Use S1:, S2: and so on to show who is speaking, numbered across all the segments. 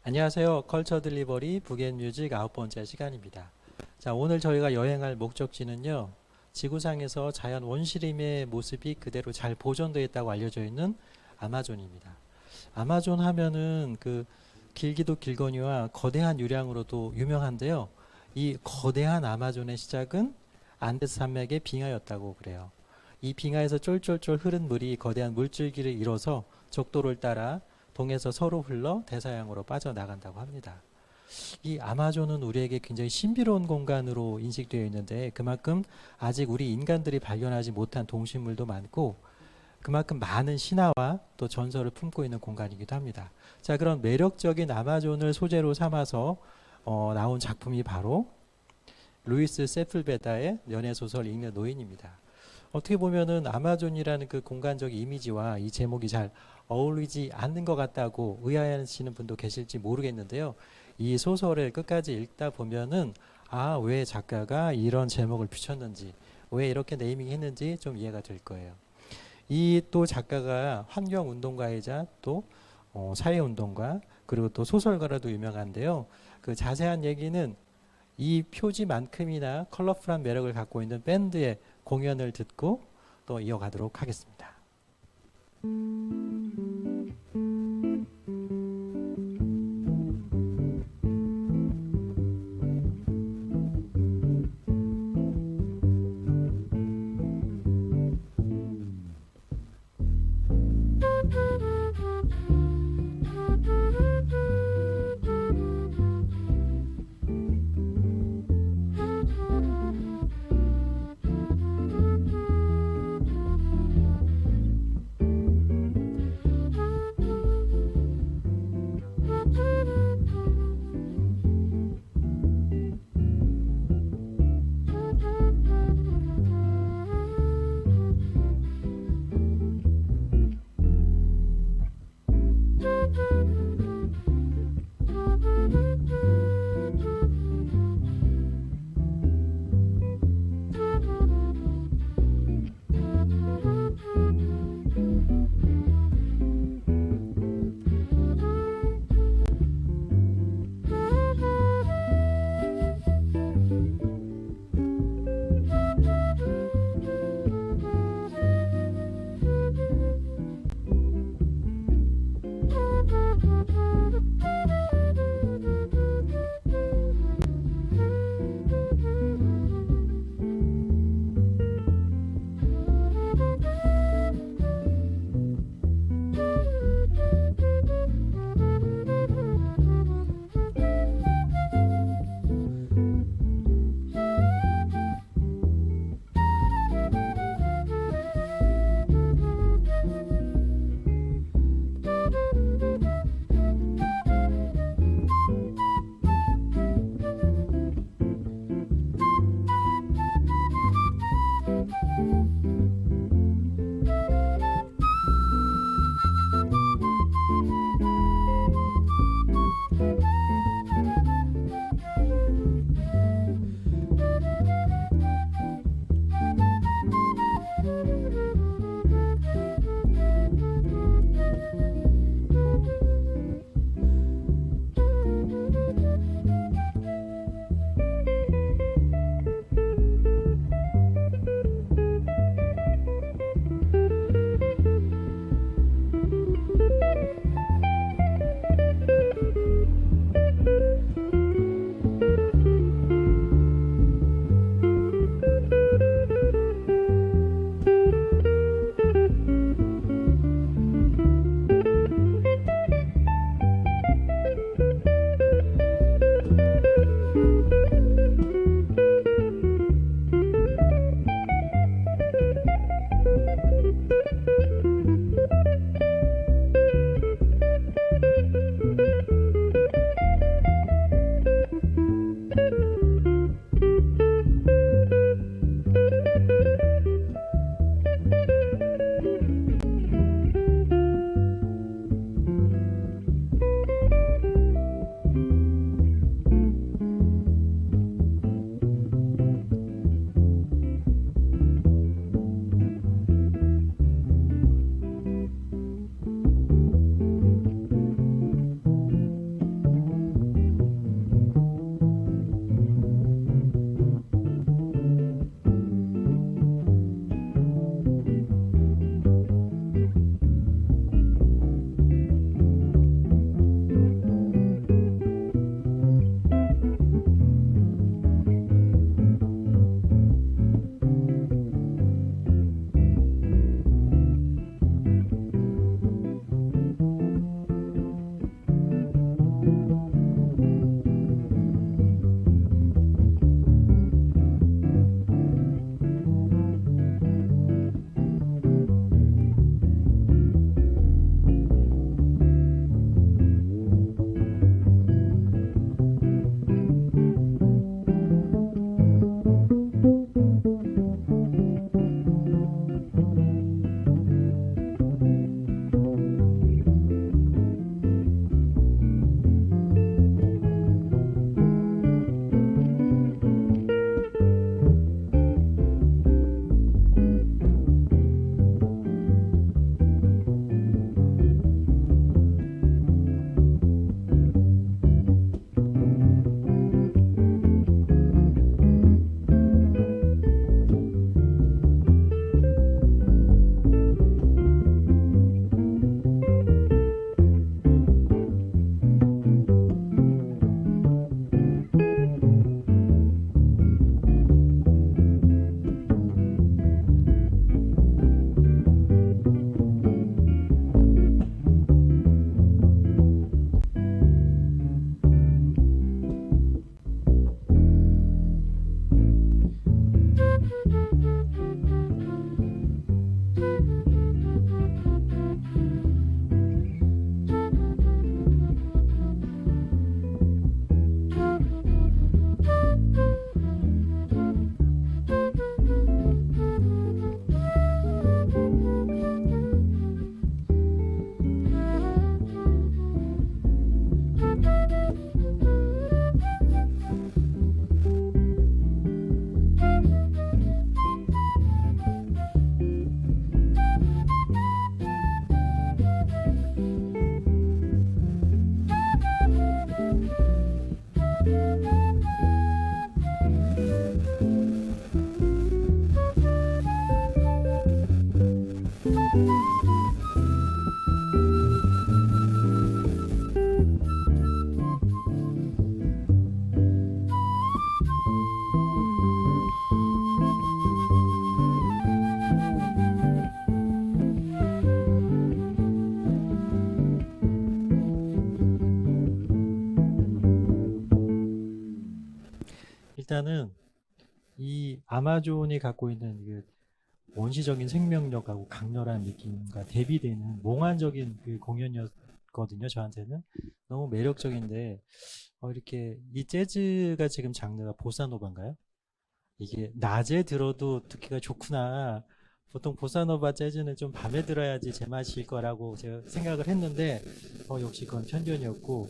S1: 안녕하세요. 컬처 딜리버리 북앤뮤직 9번째 시간입니다. 자, 오늘 저희가 여행할 목적지는요. 지구상에서 자연 원시림의 모습이 그대로 잘 보존되어 있다고 알려져 있는 아마존입니다. 아마존 하면은 그 길기도 길거니와 거대한 유량으로도 유명한데요. 이 거대한 아마존의 시작은 안데스 산맥의 빙하였다고 그래요. 이 빙하에서 쫄쫄쫄 흐른 물이 거대한 물줄기를 이뤄서 적도를 따라 동에서 서로 흘러 대서양으로 빠져나간다고 합니다. 이 아마존은 우리에게 굉장히 신비로운 공간으로 인식되어 있는데 그만큼 아직 우리 인간들이 발견하지 못한 동식물도 많고 그만큼 많은 신화와 또 전설을 품고 있는 공간이기도 합니다. 자, 그런 매력적인 아마존을 소재로 삼아서 나온 작품이 바로 루이스 세플베다의 연애소설 읽는 노인입니다. 어떻게 보면은 아마존이라는 그 공간적 이미지와 이 제목이 잘 어울리지 않는 것 같다고 의아해하시는 분도 계실지 모르겠는데요. 이 소설을 끝까지 읽다 보면은 왜 작가가 이런 제목을 붙였는지, 왜 이렇게 네이밍 했는지 좀 이해가 될 거예요. 이 또 작가가 환경운동가이자 또 사회운동가 그리고 또 소설가로도 유명한데요. 그 자세한 얘기는 이 표지만큼이나 컬러풀한 매력을 갖고 있는 밴드의 공연을 듣고 또 이어가도록 하겠습니다. 일단은 이 아마존이 갖고 있는 그 원시적인 생명력하고 강렬한 느낌과 대비되는 몽환적인 그 공연이었거든요. 저한테는 너무 매력적인데 이렇게 이 재즈가 지금 장르가 보사노바인가요? 이게 낮에 들어도 듣기가 좋구나. 보통 보사노바 재즈는 좀 밤에 들어야지 제맛일 거라고 제가 생각을 했는데 역시 그건 편견이었고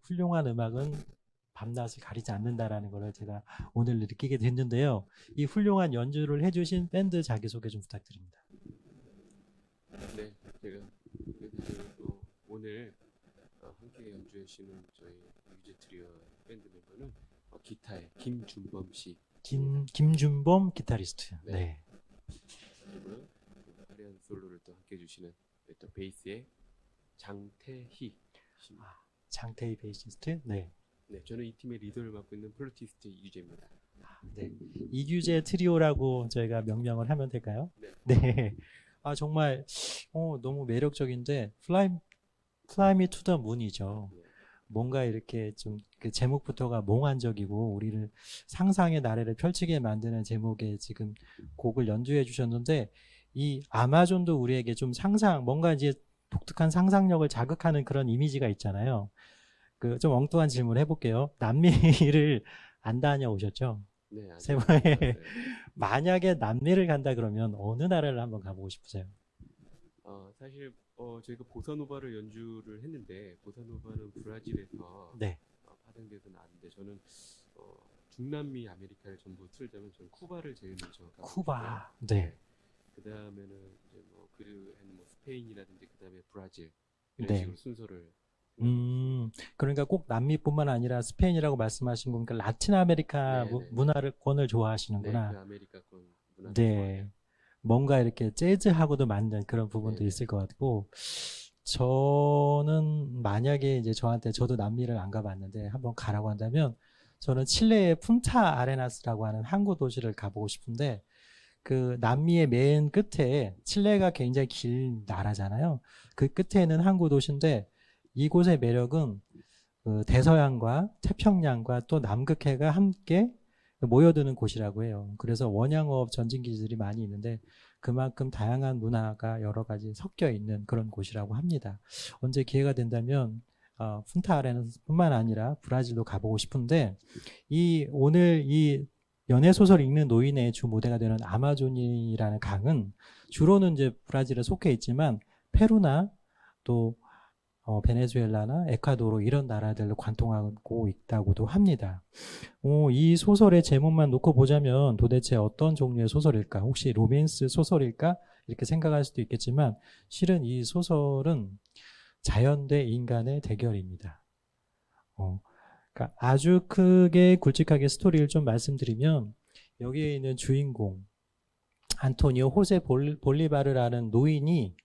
S1: 훌륭한 음악은 밤낮을 가리지 않는다라는 걸 제가 오늘 느끼게 됐는데요. 이 훌륭한 연주를 해주신 밴드 자기소개 좀 부탁드립니다.
S2: 네, 제가 오늘 함께 연주해 주시는 저희 유재 트리오 밴드 멤버는 기타의 김준범 씨,
S1: 김준범 기타리스트.
S2: 네.
S1: 네.
S2: 그리고 화려한 솔로를 또 함께 해주시는 또 베이스의 장태희 씨.
S1: 장태희 베이시스트. 네.
S2: 네, 저는 이 팀의 리더를 맡고 있는 플루티스트 이규재입니다.
S1: 네. 이규재 트리오라고 저희가 명명을 하면 될까요?
S2: 네.
S1: 네. 정말 너무 매력적인데 Fly Me to the Moon이죠.
S2: 네.
S1: 뭔가 이렇게 좀 그 제목부터가 몽환적이고 우리를 상상의 나래를 펼치게 만드는 제목의 지금 곡을 연주해 주셨는데 이 아마존도 우리에게 좀 뭔가 이제 독특한 상상력을 자극하는 그런 이미지가 있잖아요. 그 좀 엉뚱한 질문 해볼게요. 남미를 안 다녀오셨죠?
S2: 네,
S1: 세 번에
S2: 네.
S1: 만약에 남미를 간다 그러면 어느 나라를 한번 가보고 싶으세요?
S2: 사실 저희가 보사노바를 연주를 했는데 보사노바는 브라질에서
S1: 네.
S2: 파생돼서 나왔는데 저는 중남미 아메리카를 전부 틀자면 저는 쿠바를 제일 먼저 가고
S1: 쿠바.
S2: 싶어요.
S1: 네.
S2: 그 다음에는 이제 뭐 스페인이라든지 그 다음에 브라질 이런
S1: 네.
S2: 식으로 순서를
S1: 그러니까 꼭 남미뿐만 아니라 스페인이라고 말씀하신 거니까 라틴 아메리카
S2: 네, 네.
S1: 문화권을
S2: 네,
S1: 좋아하시는구나.
S2: 그 아메리카권 문화를
S1: 네.
S2: 좋아해요.
S1: 뭔가 이렇게 재즈하고도 맞는 그런 부분도
S2: 네네.
S1: 있을 것 같고, 저는 만약에 이제 저도 남미를 안 가봤는데 한번 가라고 한다면, 저는 칠레의 푼타 아레나스라고 하는 항구 도시를 가보고 싶은데, 그 남미의 맨 끝에 칠레가 굉장히 긴 나라잖아요. 그 끝에는 항구 도시인데, 이곳의 매력은 그 대서양과 태평양과 또 남극해가 함께 모여드는 곳이라고 해요. 그래서 원양어업 전진기지들이 많이 있는데 그만큼 다양한 문화가 여러 가지 섞여 있는 그런 곳이라고 합니다. 언제 기회가 된다면 푼타아레나뿐만 아니라 브라질도 가보고 싶은데 오늘 이 연애소설 읽는 노인의 주 모대가 되는 아마존이라는 강은 주로는 이제 브라질에 속해 있지만 페루나 또 베네수엘라나 에콰도르 이런 나라들로 관통하고 있다고도 합니다. 이 소설의 제목만 놓고 보자면 도대체 어떤 종류의 소설일까? 혹시 로맨스 소설일까? 이렇게 생각할 수도 있겠지만 실은 이 소설은 자연 대 인간의 대결입니다. 그러니까 아주 크게 굵직하게 스토리를 좀 말씀드리면 여기에 있는 주인공 안토니오 호세 볼리바르라는 노인이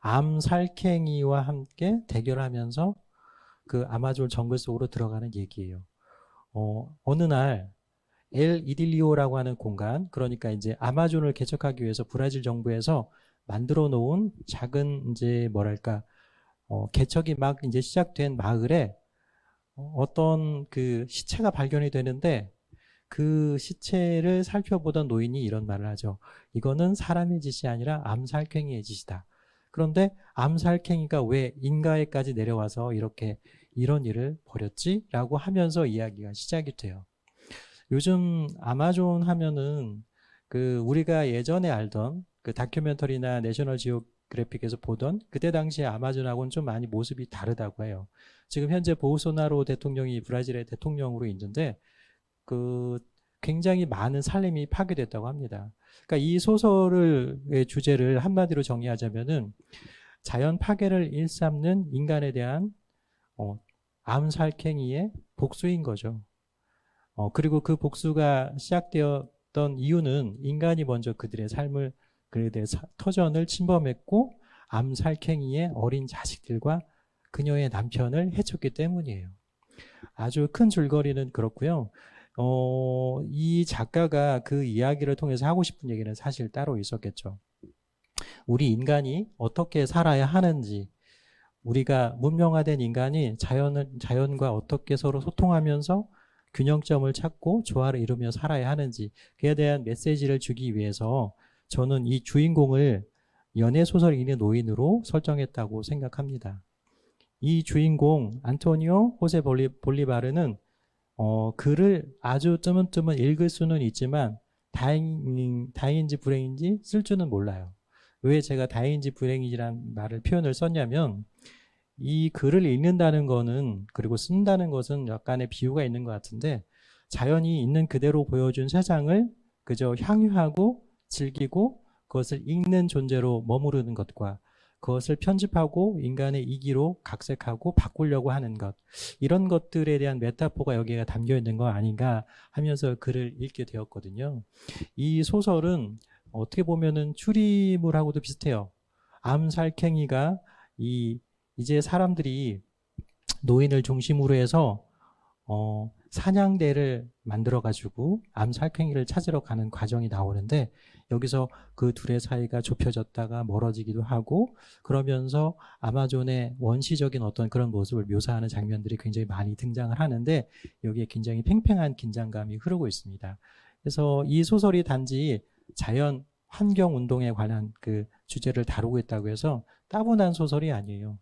S1: 암살쾡이와 함께 대결하면서 그 아마존 정글 속으로 들어가는 얘기예요. 어느 날 엘 이딜리오라고 하는 공간, 그러니까 이제 아마존을 개척하기 위해서 브라질 정부에서 만들어 놓은 작은 이제 뭐랄까 개척이 막 이제 시작된 마을에 어떤 그 시체가 발견이 되는데 그 시체를 살펴보던 노인이 이런 말을 하죠. 이거는 사람의 짓이 아니라 암살쾡이의 짓이다. 그런데 암살쾡이가 왜 인가에까지 내려와서 이런 일을 벌였지? 라고 하면서 이야기가 시작이 돼요. 요즘 아마존 하면은 우리가 예전에 알던 그 다큐멘터리나 내셔널 지오그래픽에서 보던 그때 당시에 아마존하고는 좀 많이 모습이 다르다고 해요. 지금 현재 보우소나로 대통령이 브라질의 대통령으로 있는데 굉장히 많은 산림이 파괴됐다고 합니다. 그러니까 이 소설의 주제를 한마디로 정의하자면은 자연 파괴를 일삼는 인간에 대한 암살쾡이의 복수인 거죠. 그리고 그 복수가 시작되었던 이유는 인간이 먼저 그들의 터전을 침범했고 암살쾡이의 어린 자식들과 그녀의 남편을 해쳤기 때문이에요. 아주 큰 줄거리는 그렇고요. 이 작가가 그 이야기를 통해서 하고 싶은 얘기는 사실 따로 있었겠죠. 우리 인간이 어떻게 살아야 하는지, 우리가 문명화된 인간이 자연과 어떻게 서로 소통하면서 균형점을 찾고 조화를 이루며 살아야 하는지 그에 대한 메시지를 주기 위해서 저는 이 주인공을 연애 소설 읽는 노인으로 설정했다고 생각합니다. 이 주인공 안토니오 호세 볼리바르는 글을 아주 뜨문뜨문 읽을 수는 있지만 다행인지 불행인지 쓸 줄은 몰라요. 왜 제가 다행인지 불행인지란 말을 표현을 썼냐면 이 글을 읽는다는 거는 그리고 쓴다는 것은 약간의 비유가 있는 것 같은데 자연이 있는 그대로 보여준 세상을 그저 향유하고 즐기고 그것을 읽는 존재로 머무르는 것과 그것을 편집하고 인간의 이기로 각색하고 바꾸려고 하는 것 이런 것들에 대한 메타포가 여기에 담겨 있는 거 아닌가 하면서 글을 읽게 되었거든요. 이 소설은 어떻게 보면은 추리물하고도 비슷해요. 암살쾡이가 이제 사람들이 노인을 중심으로 해서 사냥대를 만들어 가지고 암살쾡이를 찾으러 가는 과정이 나오는데 여기서 그 둘의 사이가 좁혀졌다가 멀어지기도 하고 그러면서 아마존의 원시적인 어떤 그런 모습을 묘사하는 장면들이 굉장히 많이 등장을 하는데 여기에 굉장히 팽팽한 긴장감이 흐르고 있습니다. 그래서 이 소설이 단지 자연 환경 운동에 관한 그 주제를 다루고 있다고 해서 따분한 소설이 아니에요.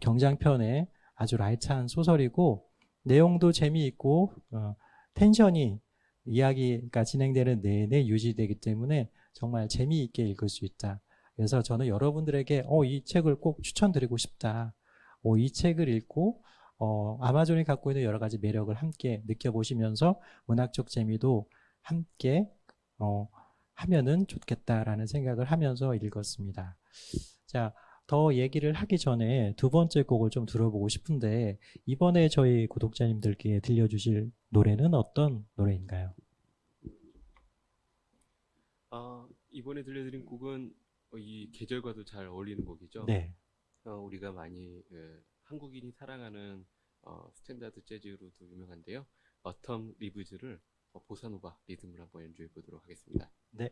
S1: 경장편의 아주 라이트한 소설이고 내용도 재미있고 텐션이 이야기가 진행되는 내내 유지되기 때문에 정말 재미있게 읽을 수 있다. 그래서 저는 여러분들에게 이 책을 꼭 추천드리고 싶다. 이 책을 읽고 아마존이 갖고 있는 여러 가지 매력을 함께 느껴보시면서 문학적 재미도 함께 하면은 좋겠다라는 생각을 하면서 읽었습니다. 자, 더 얘기를 하기 전에 두 번째 곡을 좀 들어보고 싶은데 이번에 저희 구독자님들께 들려주실 노래는 어떤 노래인가요?
S2: 이번에 들려드린 곡은 이 계절과도 잘 어울리는 곡이죠.
S1: 네.
S2: 우리가 많이 한국인이 사랑하는 스탠다드 재즈로도 유명한데요. 어텀 리브즈를 보사노바 리듬으로 한번 연주해 보도록 하겠습니다.
S1: 네.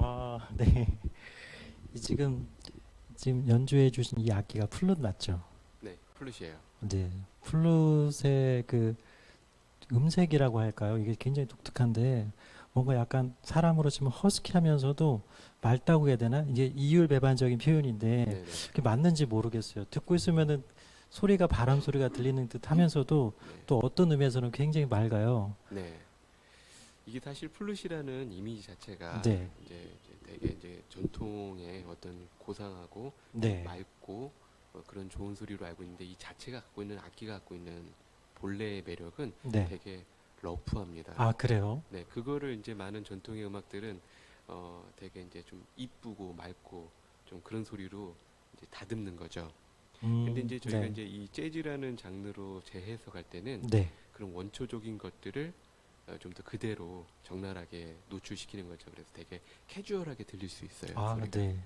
S1: 아, 네. 지금 연주해 주신 이 악기가 플룻 맞죠?
S2: 네, 플룻이에요.
S1: 네. 플룻의 그 음색이라고 할까요? 이게 굉장히 독특한데 뭔가 약간 사람으로 치면 허스키하면서도 맑다고 해야 되나? 이게 이율배반적인 표현인데
S2: 네네.
S1: 그게 맞는지 모르겠어요. 듣고 있으면은 소리가 바람 소리가 들리는 듯 하면서도
S2: 네.
S1: 또 어떤 의미에서는 굉장히 맑아요.
S2: 네. 이게 사실 플룻이라는 이미지 자체가
S1: 네.
S2: 이제 되게 이제 전통의 어떤 고상하고
S1: 네.
S2: 맑고 그런 좋은 소리로 알고 있는데 이 자체가 갖고 있는 악기가 갖고 있는 본래의 매력은
S1: 네.
S2: 되게 러프합니다.
S1: 아, 그래요?
S2: 네, 그거를 이제 많은 전통의 음악들은 되게 이제 좀 이쁘고 맑고 좀 그런 소리로 이제 다듬는 거죠. 근데 이제 저희가
S1: 네.
S2: 이제 이 재즈라는 장르로 재해석할 때는
S1: 네.
S2: 그런 원초적인 것들을 좀 더 그대로 적나라하게 노출시키는 거죠. 그래서 되게 캐주얼하게 들릴 수 있어요,
S1: 아,
S2: 소리가.
S1: 네.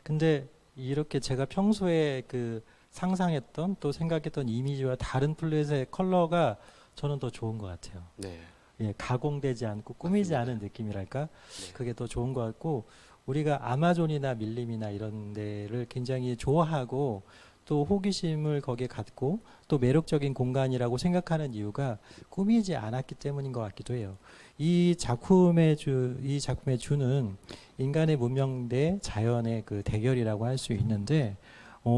S1: 근데 이렇게 제가 평소에 그 상상했던 또 생각했던 이미지와 다른 플랫의 컬러가 저는 더 좋은 것 같아요.
S2: 네,
S1: 예, 가공되지 않고 꾸미지
S2: 맞습니다.
S1: 않은 느낌이랄까?
S2: 네,
S1: 그게 더 좋은 것 같고, 우리가 아마존이나 밀림이나 이런 데를 굉장히 좋아하고, 또 호기심을 거기에 갖고, 또 매력적인 공간이라고 생각하는 이유가 꾸미지 않았기 때문인 것 같기도 해요. 이 작품의 주는 인간의 문명 대 자연의 그 대결이라고 할 수 있는데,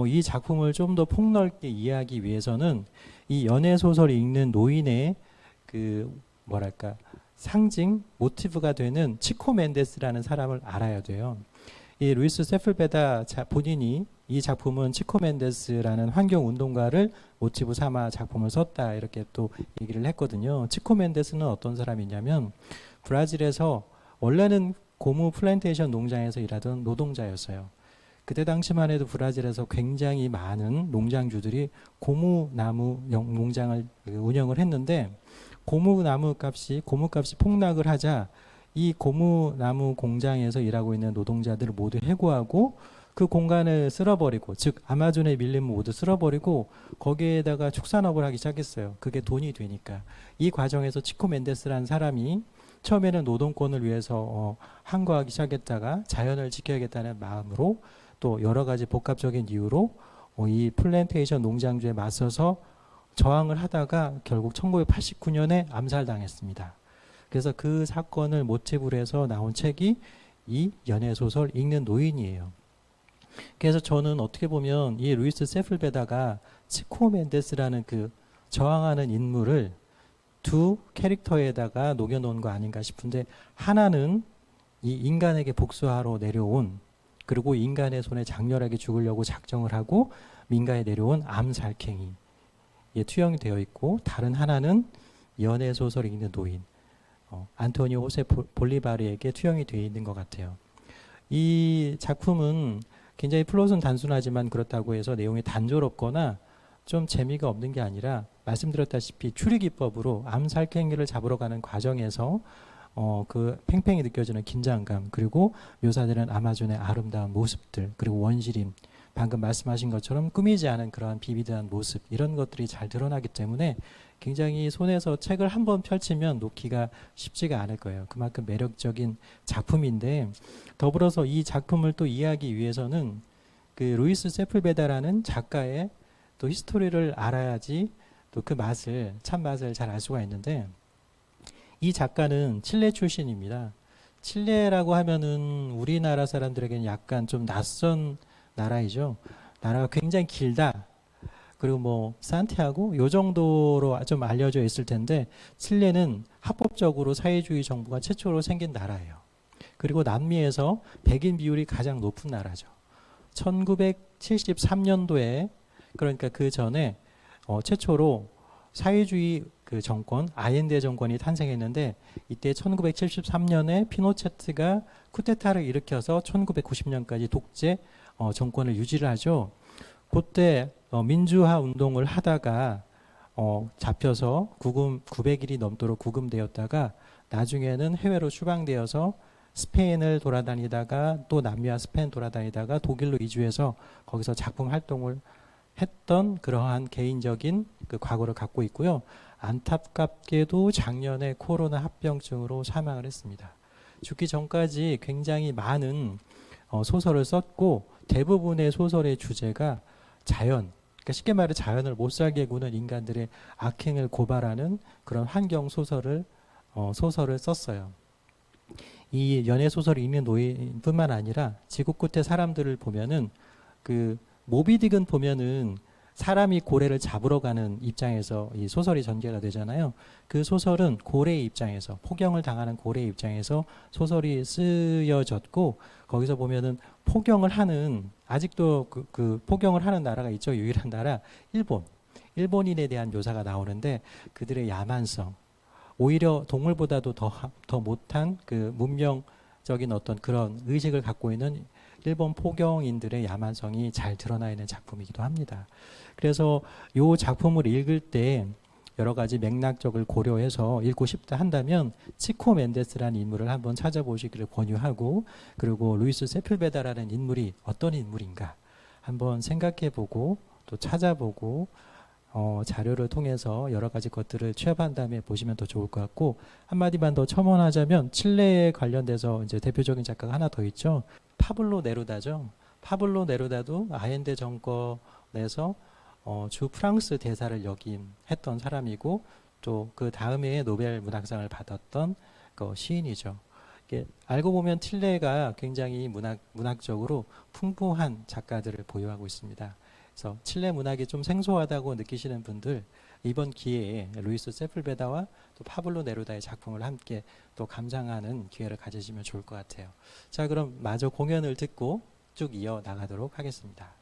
S1: 이 작품을 좀 더 폭넓게 이해하기 위해서는 이 연애 소설을 읽는 노인의 그 뭐랄까 상징 모티브가 되는 치코 멘데스라는 사람을 알아야 돼요. 이 루이스 세플베다 본인이 이 작품은 치코 멘데스라는 환경 운동가를 모티브 삼아 작품을 썼다 이렇게 또 얘기를 했거든요. 치코 멘데스는 어떤 사람이냐면 브라질에서 원래는 고무 플랜테이션 농장에서 일하던 노동자였어요. 그때 당시만 해도 브라질에서 굉장히 많은 농장주들이 고무나무 농장을 운영을 했는데 고무값이 폭락을 하자 이 고무나무 공장에서 일하고 있는 노동자들을 모두 해고하고 그 공간을 쓸어버리고 즉 아마존의 밀림을 모두 쓸어버리고 거기에다가 축산업을 하기 시작했어요. 그게 돈이 되니까. 이 과정에서 치코 멘데스라는 사람이 처음에는 노동권을 위해서 항거하기 시작했다가 자연을 지켜야겠다는 마음으로 또 여러 가지 복합적인 이유로 이 플랜테이션 농장주에 맞서서 저항을 하다가 결국 1989년에 암살당했습니다. 그래서 그 사건을 모티브로 해서 나온 책이 이 연애소설 읽는 노인이에요. 그래서 저는 어떻게 보면 이 루이스 세플베다가 치코 멘데스라는 그 저항하는 인물을 두 캐릭터에다가 녹여놓은 거 아닌가 싶은데 하나는 이 인간에게 복수하러 내려온 그리고 인간의 손에 장렬하게 죽으려고 작정을 하고 민가에 내려온 암살갱이 투영이 되어 있고 다른 하나는 연애 소설 읽는 노인 안토니오 호세 볼리바르에게 투영이 되어 있는 것 같아요. 이 작품은 굉장히 플롯은 단순하지만 그렇다고 해서 내용이 단조롭거나 좀 재미가 없는 게 아니라 말씀드렸다시피 추리 기법으로 암살갱이를 잡으러 가는 과정에서 그 팽팽히 느껴지는 긴장감 그리고 묘사되는 아마존의 아름다운 모습들 그리고 원시림 방금 말씀하신 것처럼 꾸미지 않은 그러한 비비드한 모습 이런 것들이 잘 드러나기 때문에 굉장히 손에서 책을 한번 펼치면 놓기가 쉽지가 않을 거예요. 그만큼 매력적인 작품인데 더불어서 이 작품을 또 이해하기 위해서는 그 루이스 세플베다라는 작가의 또 히스토리를 알아야지 또 그 맛을 참맛을 잘 알 수가 있는데 이 작가는 칠레 출신입니다. 칠레라고 하면은 우리나라 사람들에게는 약간 좀 낯선 나라이죠. 나라가 굉장히 길다. 그리고 뭐 산티아고 요 정도로 좀 알려져 있을 텐데 칠레는 합법적으로 사회주의 정부가 최초로 생긴 나라예요. 그리고 남미에서 백인 비율이 가장 높은 나라죠. 1973년도에 그러니까 그 전에 최초로 사회주의 그 정권 아옌데 정권이 탄생했는데 이때 1973년에 피노체트가 쿠데타를 일으켜서 1990년까지 독재 정권을 유지를 하죠. 그때 민주화 운동을 하다가 잡혀서 900일이 넘도록 구금되었다가 나중에는 해외로 추방되어서 스페인을 돌아다니다가 또 남미와 스페인 돌아다니다가 독일로 이주해서 거기서 작품 활동을 했던 그러한 개인적인 그 과거를 갖고 있고요. 안타깝게도 작년에 코로나 합병증으로 사망을 했습니다. 죽기 전까지 굉장히 많은 소설을 썼고 대부분의 소설의 주제가 자연, 그러니까 쉽게 말해 자연을 못 살게 구는 인간들의 악행을 고발하는 그런 환경 소설을 썼어요. 이 연애 소설을 읽는 노인뿐만 아니라 지구 끝의 사람들을 보면은 그 모비딕은 보면은 사람이 고래를 잡으러 가는 입장에서 이 소설이 전개가 되잖아요. 그 소설은 고래의 입장에서, 포경을 당하는 고래의 입장에서 소설이 쓰여졌고, 거기서 보면은 포경을 하는, 아직도 그 포경을 하는 나라가 있죠. 유일한 나라 일본. 일본인에 대한 묘사가 나오는데 그들의 야만성, 오히려 동물보다도 더 못한 그 문명적인 어떤 그런 의식을 갖고 있는 일본 포경인들의 야만성이 잘 드러나 있는 작품이기도 합니다. 그래서 이 작품을 읽을 때 여러 가지 맥락적을 고려해서 읽고 싶다 한다면 치코 멘데스라는 인물을 한번 찾아보시기를 권유하고, 그리고 루이스 세플베다라는 인물이 어떤 인물인가 한번 생각해보고 또 찾아보고 자료를 통해서 여러 가지 것들을 취합한 다음에 보시면 더 좋을 것 같고, 한마디만 더 첨언하자면 칠레에 관련돼서 이제 대표적인 작가가 하나 더 있죠. 파블로 네루다죠. 파블로 네루다도 아엔데 정권에서 주 프랑스 대사를 역임했던 사람이고, 또 그 다음에 노벨 문학상을 받았던 그 시인이죠. 알고 보면 칠레가 굉장히 문학적으로 풍부한 작가들을 보유하고 있습니다. 그래서 칠레 문학이 좀 생소하다고 느끼시는 분들, 이번 기회에 루이스 세플베다와 또 파블로 네루다의 작품을 함께 또 감상하는 기회를 가지시면 좋을 것 같아요. 자, 그럼 마저 공연을 듣고 쭉 이어 나가도록 하겠습니다.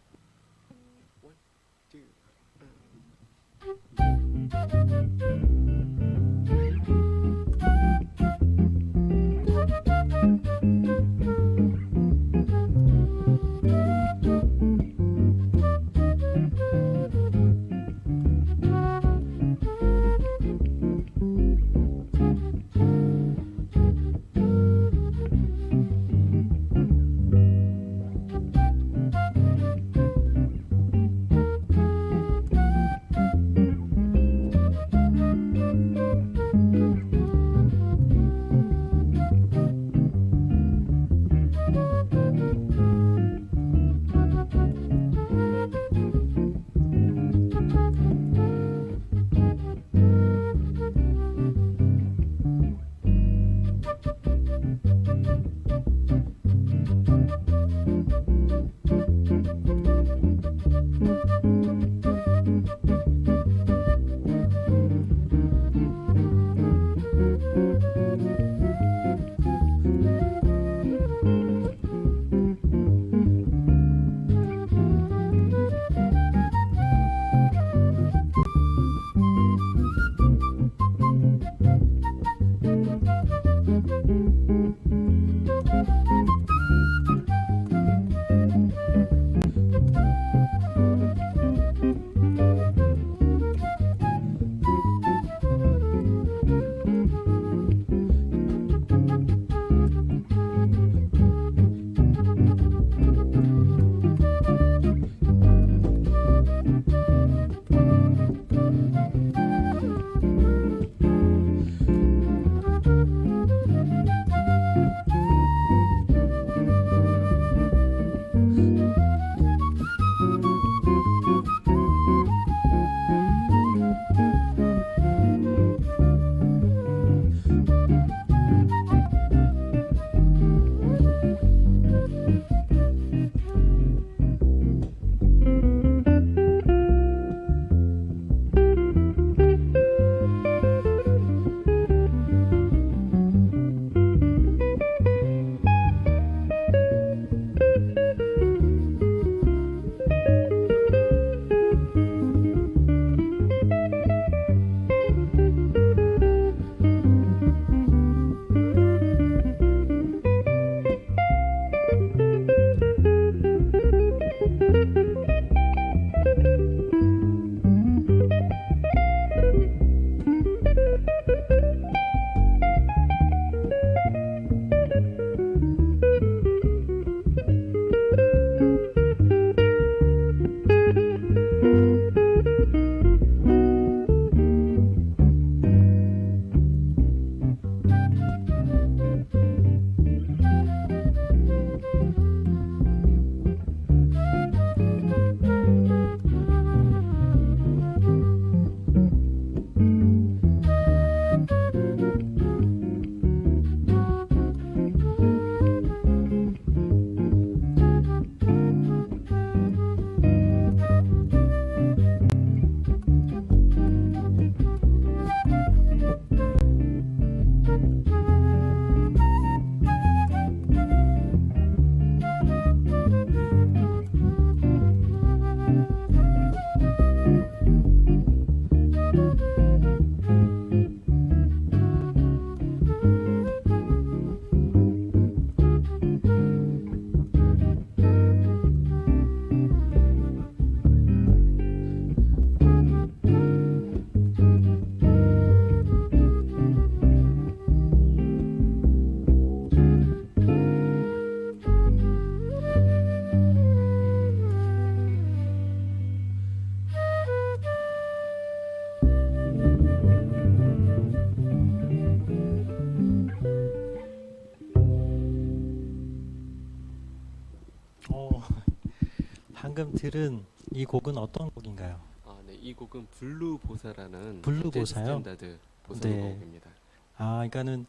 S1: 방금 들은 이 곡은 어떤 곡인가요?
S2: 네, 이 곡은 블루 보사라는
S1: 블루
S2: 재즈
S1: 보사요?
S2: 스탠다드 보사노바
S1: 네.
S2: 곡입니다.
S1: 그러니까는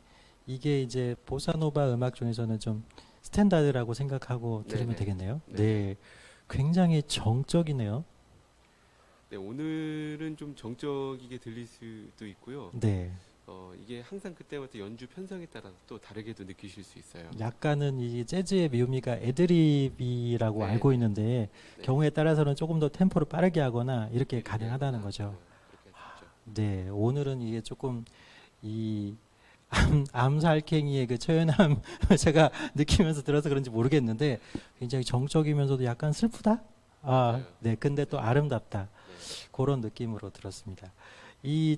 S1: 이게 이제 보사노바 음악 중에서는 좀 스탠다드라고 생각하고 들으면
S2: 네네.
S1: 되겠네요.
S2: 네.
S1: 네. 굉장히 정적이네요.
S2: 네, 오늘은 좀 정적이게 들릴 수도 있고요.
S1: 네.
S2: 이게 항상 그때마다 연주 편성에 따라서 또 다르게도 느끼실 수 있어요.
S1: 약간은 이 재즈의 묘미가 애드립이라고
S2: 네,
S1: 알고
S2: 네.
S1: 있는데
S2: 네.
S1: 경우에 따라서는 조금 더 템포를 빠르게 하거나 이렇게
S2: 느리게
S1: 가능하다는
S2: 하거나,
S1: 거죠.
S2: 그렇게 할 수 있죠.
S1: 네. 오늘은 이게 조금 이 암살갱이의 그 처연함 제가 느끼면서 들어서 그런지 모르겠는데 굉장히 정적이면서도 약간 슬프다?
S2: 맞아요.
S1: 네. 근데 또
S2: 네.
S1: 아름답다.
S2: 네.
S1: 그런 느낌으로 들었습니다. 이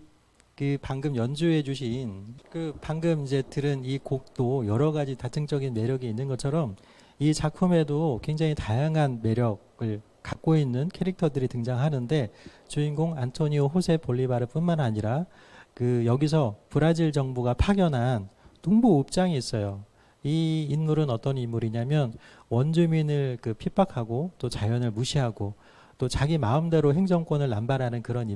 S1: 그 방금 연주해 주신 그 방금 이제 들은 이 곡도 여러 가지 다층적인 매력이 있는 것처럼 이 작품에도 굉장히 다양한 매력을 갖고 있는 캐릭터들이 등장하는데 주인공 안토니오 호세 볼리바르뿐만 아니라 그 여기서 브라질 정부가 파견한 농부읍장이 있어요. 이 인물은 어떤 인물이냐면 원주민을 그 핍박하고 또 자연을 무시하고 또 자기 마음대로 행정권을 남발하는 그런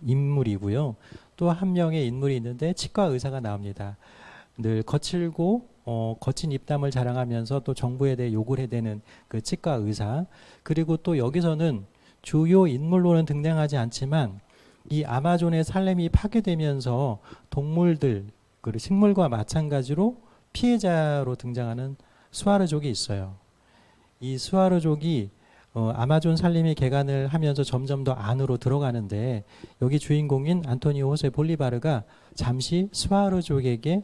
S1: 인물이고요. 또 한 명의 인물이 있는데 치과 의사가 나옵니다. 늘 거칠고 거친 입담을 자랑하면서 또 정부에 대해 욕을 해대는 그 치과 의사. 그리고 또 여기서는 주요 인물로는 등장하지 않지만 이 아마존의 산림이 파괴되면서 동물들 그리고 식물과 마찬가지로 피해자로 등장하는 수아르족이 있어요. 이 수아르족이 아마존 산림이 개간을 하면서 점점 더 안으로 들어가는데 여기 주인공인 안토니오 호세 볼리바르가 잠시 수아르족에게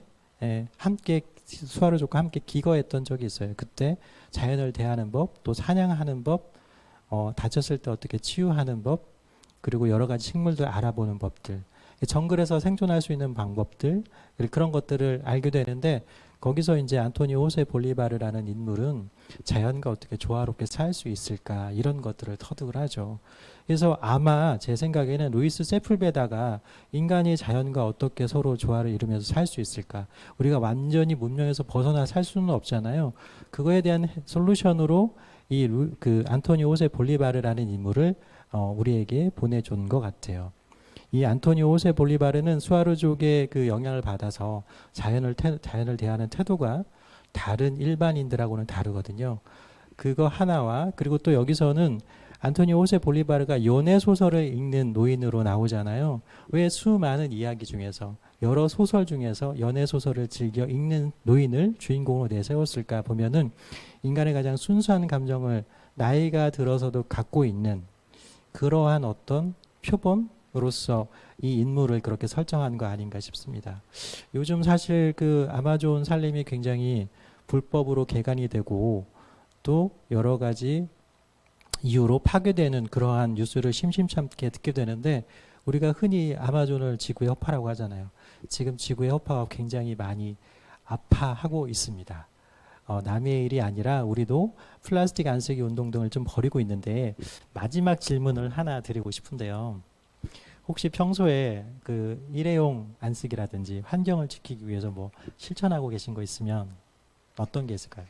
S1: 함께 수아르족과 함께 기거했던 적이 있어요. 그때 자연을 대하는 법, 또 사냥하는 법, 다쳤을 때 어떻게 치유하는 법, 그리고 여러 가지 식물들 알아보는 법들, 정글에서 생존할 수 있는 방법들 그런 것들을 알게 되는데 거기서 이제 안토니오 호세 볼리바르라는 인물은 자연과 어떻게 조화롭게 살 수 있을까 이런 것들을 터득을 하죠. 그래서 아마 제 생각에는 루이스 세풀베다가 인간이 자연과 어떻게 서로 조화를 이루면서 살 수 있을까? 우리가 완전히 문명에서 벗어나 살 수는 없잖아요. 그거에 대한 솔루션으로 그 안토니오 호세 볼리바르라는 인물을 우리에게 보내준 것 같아요. 이 안토니오 호세 볼리바르는 수아르족의 그 영향을 받아서 자연을 대하는 태도가 다른 일반인들하고는 다르거든요. 그거 하나와 그리고 또 여기서는 안토니오 호세 볼리바르가 연애 소설을 읽는 노인으로 나오잖아요. 왜 수많은 이야기 중에서 여러 소설 중에서 연애 소설을 즐겨 읽는 노인을 주인공으로 내세웠을까 보면은 인간의 가장 순수한 감정을 나이가 들어서도 갖고 있는 그러한 어떤 표본으로서 이 인물을 그렇게 설정한 거 아닌가 싶습니다. 요즘 사실 그 아마존 산림이 굉장히 불법으로 개간이 되고 또 여러 가지 이유로 파괴되는 그러한 뉴스를 심심찮게 듣게 되는데 우리가 흔히 아마존을 지구의 허파라고 하잖아요. 지금 지구의 허파가 굉장히 많이 아파하고 있습니다. 남의 일이 아니라 우리도 플라스틱 안 쓰기 운동 등을 좀 벌이고 있는데 마지막 질문을 하나 드리고 싶은데요. 혹시 평소에 그 일회용 안 쓰기라든지 환경을 지키기 위해서 뭐 실천하고 계신 거 있으면 어떤 게 있을까요?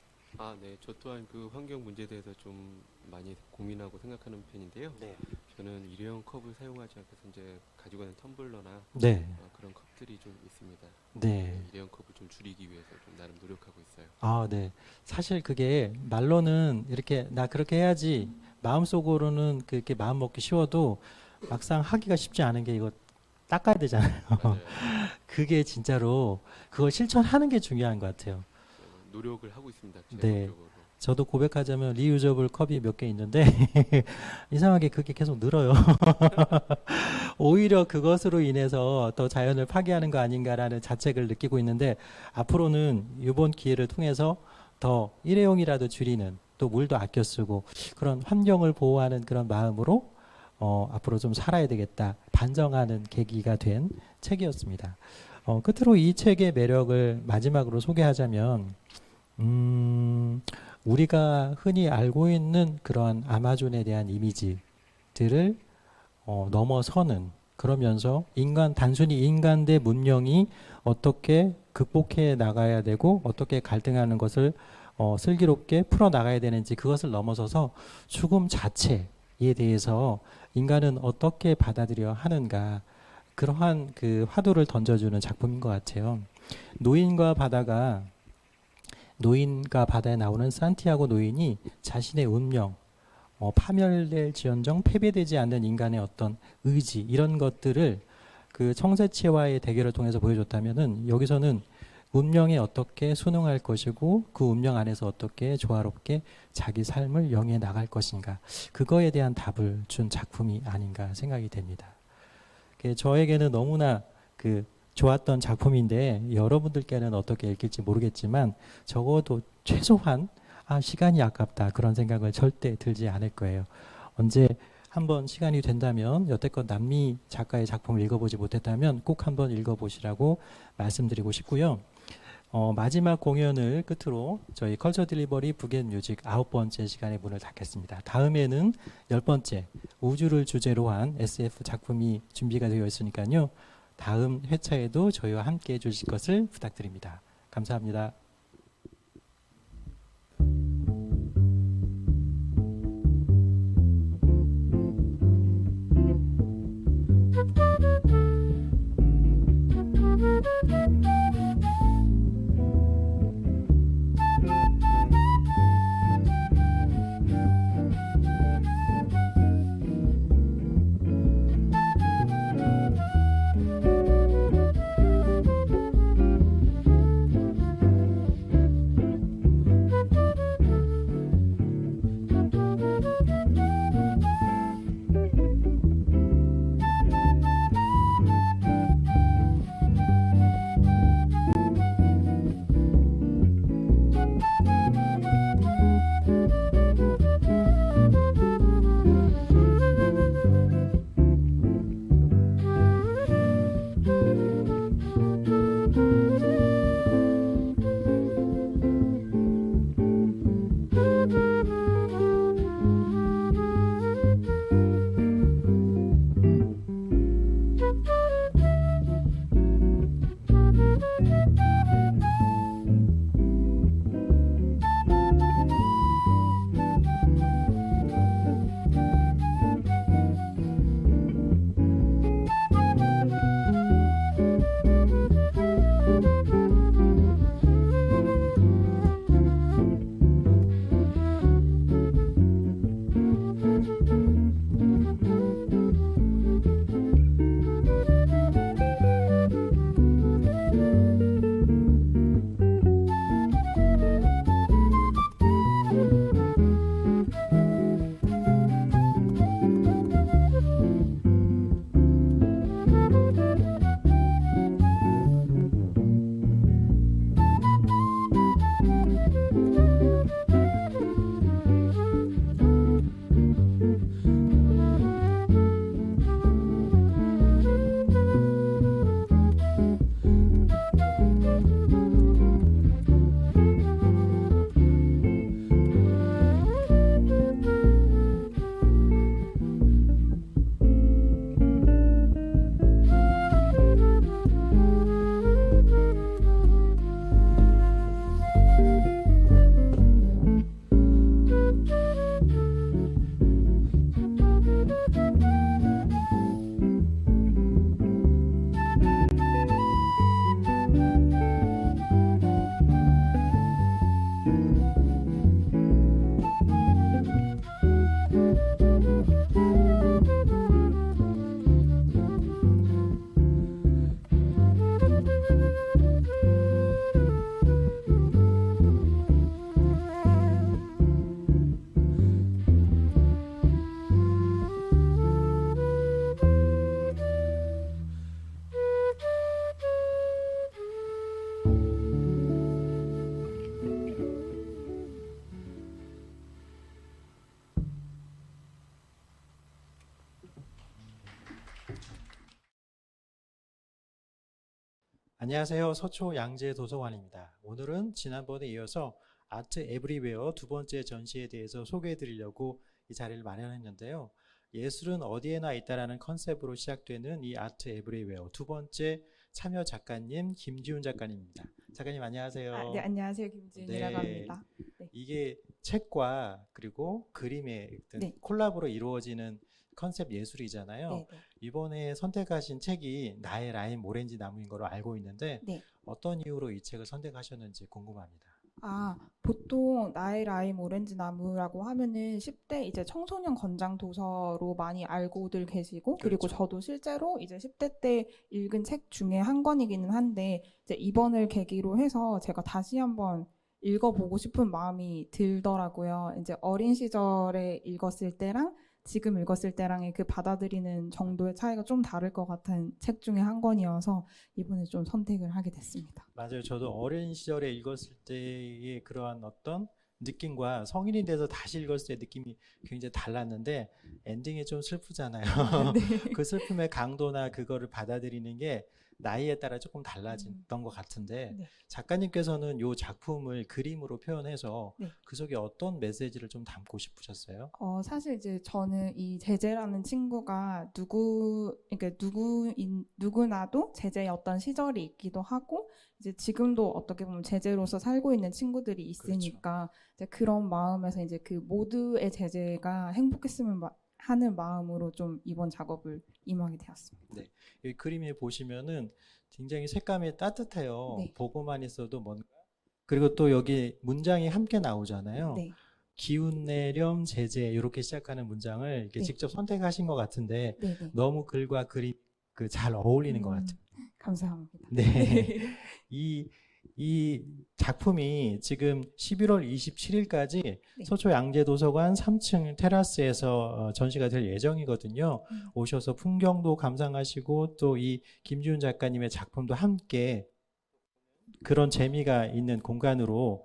S2: 네. 저 또한 그 환경 문제에 대해서 좀 많이 고민하고 생각하는 편인데요.
S1: 네.
S2: 저는 일회용 컵을 사용하지 않고서 이제 가지고 가는 텀블러나
S1: 네.
S2: 그런 컵들이 좀 있습니다.
S1: 네.
S2: 일회용 컵을 좀 줄이기 위해서 좀 나름 노력하고 있어요.
S1: 네. 사실 그게 말로는 이렇게 나 그렇게 해야지 마음속으로는 그렇게 마음 먹기 쉬워도 막상 하기가 쉽지 않은 게 이거 닦아야 되잖아요.
S2: 맞아요.
S1: 그게 진짜로 그걸 실천하는 게 중요한 것 같아요.
S2: 노력을 하고 있습니다.
S1: 네.
S2: 제한적으로.
S1: 저도 고백하자면 리유저블 컵이 몇 개 있는데 이상하게 그게 계속 늘어요. 오히려 그것으로 인해서 더 자연을 파괴하는 거 아닌가라는 자책을 느끼고 있는데 앞으로는 이번 기회를 통해서 더 일회용이라도 줄이는 또 물도 아껴 쓰고 그런 환경을 보호하는 그런 마음으로 앞으로 좀 살아야 되겠다 반성하는 계기가 된 책이었습니다. 끝으로 이 책의 매력을 마지막으로 소개하자면 우리가 흔히 알고 있는 그러한 아마존에 대한 이미지들을 넘어서는 그러면서 단순히 인간 대 문명이 어떻게 극복해 나가야 되고 어떻게 갈등하는 것을 슬기롭게 풀어나가야 되는지, 그것을 넘어서서 죽음 자체에 대해서 인간은 어떻게 받아들여야 하는가, 그러한 그 화두를 던져주는 작품인 것 같아요. 노인과 바다에 나오는 산티아고 노인이 자신의 운명, 파멸될지언정 패배되지 않는 인간의 어떤 의지, 이런 것들을 그 청새치와의 대결을 통해서 보여줬다면은, 여기서는 운명에 어떻게 순응할 것이고 그 운명 안에서 어떻게 조화롭게 자기 삶을 영위해 나갈 것인가, 그거에 대한 답을 준 작품이 아닌가 생각이 됩니다. 저에게는 너무나 그 좋았던 작품인데, 여러분들께는 어떻게 읽힐지 모르겠지만 적어도 최소한 시간이 아깝다, 그런 생각을 절대 들지 않을 거예요. 언제 한번 시간이 된다면, 여태껏 남미 작가의 작품을 읽어보지 못했다면 꼭 한번 읽어보시라고 말씀드리고 싶고요. 마지막 공연을 끝으로 저희 컬처 딜리버리 북앤뮤직 9번째 시간의 문을 닫겠습니다. 다음에는 10번째 우주를 주제로 한 SF 작품이 준비가 되어 있으니까요. 다음 회차에도 저희와 함께 해주실 것을 부탁드립니다. 감사합니다. 안녕하세요. 서초 양재 도서관입니다. 오늘은 지난번에 이어서 아트 에브리웨어 2번째 전시에 대해서 소개해 드리려고 이 자리를 마련했는데요. 예술은 어디에나 있다라는 컨셉으로 시작되는 이 아트 에브리웨어 2번째 참여 작가님 김지훈 작가님입니다. 작가님 안녕하세요.
S3: 네, 안녕하세요. 김지윤이라고
S1: 네,
S3: 합니다. 네,
S1: 이게 책과 그리고 그림의 어떤
S3: 네,
S1: 콜라보로 이루어지는 컨셉 예술이잖아요.
S3: 네, 네.
S1: 이번에 선택하신 책이 나의 라임 오렌지 나무인 거로 알고 있는데
S3: 네.
S1: 어떤 이유로 이 책을 선택하셨는지 궁금합니다.
S3: 보통 나의 라임 오렌지 나무라고 하면은 10대 이제 청소년 권장 도서로 많이 알고들 계시고, 그리고
S1: 그렇죠.
S3: 저도 실제로 이제 10대 때 읽은 책 중에 한 권이기는 한데, 이제 이번을 계기로 해서 제가 다시 한번 읽어보고 싶은 마음이 들더라고요. 이제 어린 시절에 읽었을 때랑 지금 읽었을 때랑의 그 받아들이는 정도의 차이가 좀 다를 것 같은 책 중에 한 권이어서 이번에 좀 선택을 하게 됐습니다.
S1: 맞아요. 저도 어린 시절에 읽었을 때의 그러한 어떤 느낌과 성인이 돼서 다시 읽었을 때 느낌이 굉장히 달랐는데 엔딩이 좀 슬프잖아요.
S3: 네.
S1: 그 슬픔의 강도나 그거를 받아들이는 게 나이에 따라 조금
S3: 음,
S1: 달라졌던 것 같은데
S3: 네.
S1: 작가님께서는 이 작품을 그림으로 표현해서
S3: 네.
S1: 그 속에 어떤 메시지를 좀 담고 싶으셨어요?
S3: 사실 이제 저는 이 제재라는 친구가 그러니까 누구나도 제재의 어떤 시절이 있기도 하고, 이제 지금도 어떻게 보면 제재로서 살고 있는 친구들이 있으니까, 이제 그런 마음에서 이제 그 모두의 제재가 행복했으면 하는 마음으로 좀 이번 작업을 임하게 되었습니다.
S1: 네. 이 그림에 보시면은 굉장히 색감이 따뜻해요.
S3: 네.
S1: 보고만 있어도 뭔가 그리고 또 여기 문장이 함께 나오잖아요.
S3: 네.
S1: 기운 내렴 제재 이렇게 시작하는 문장을 이렇게
S3: 네.
S1: 직접 선택하신 것 같은데
S3: 네, 네.
S1: 너무 글과 그림 그 잘 어울리는 것 같아요.
S3: 감사합니다.
S1: 네. 이 작품이 지금 11월 27일까지
S3: 네.
S1: 서초 양재도서관 3층 테라스에서 전시가 될 예정이거든요. 오셔서 풍경도 감상하시고 또 이 김지훈 작가님의 작품도 함께 그런 재미가 있는 공간으로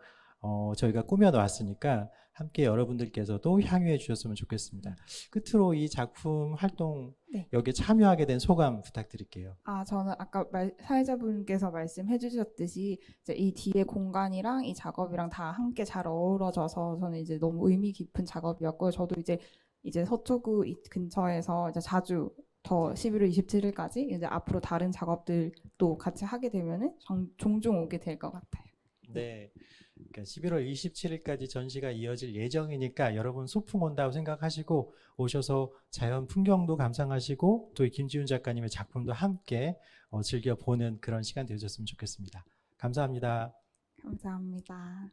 S1: 저희가 꾸며 놨으니까 함께 여러분들께서도 향유해 주셨으면 좋겠습니다. 끝으로 이 작품 활동
S3: 네.
S1: 여기에 참여하게 된 소감 부탁드릴게요.
S3: 저는 아까 사회자분께서 말씀해 주셨듯이 이제 이 뒤에 공간이랑 이 작업이랑 다 함께 잘 어우러져서 저는 이제 너무 의미 깊은 작업이었고요. 저도 이제 서초구 이 근처에서 이제 자주 더 11월 27일까지 이제 앞으로 다른 작업들도 같이 하게 되면은 종종 오게 될 것 같아요.
S1: 네. 그러니까 11월 27일까지 전시가 이어질 예정이니까 여러분 소풍 온다고 생각하시고 오셔서 자연 풍경도 감상하시고 또 김지훈 작가님의 작품도 함께 즐겨보는 그런 시간 되셨으면 좋겠습니다. 감사합니다.
S3: 감사합니다.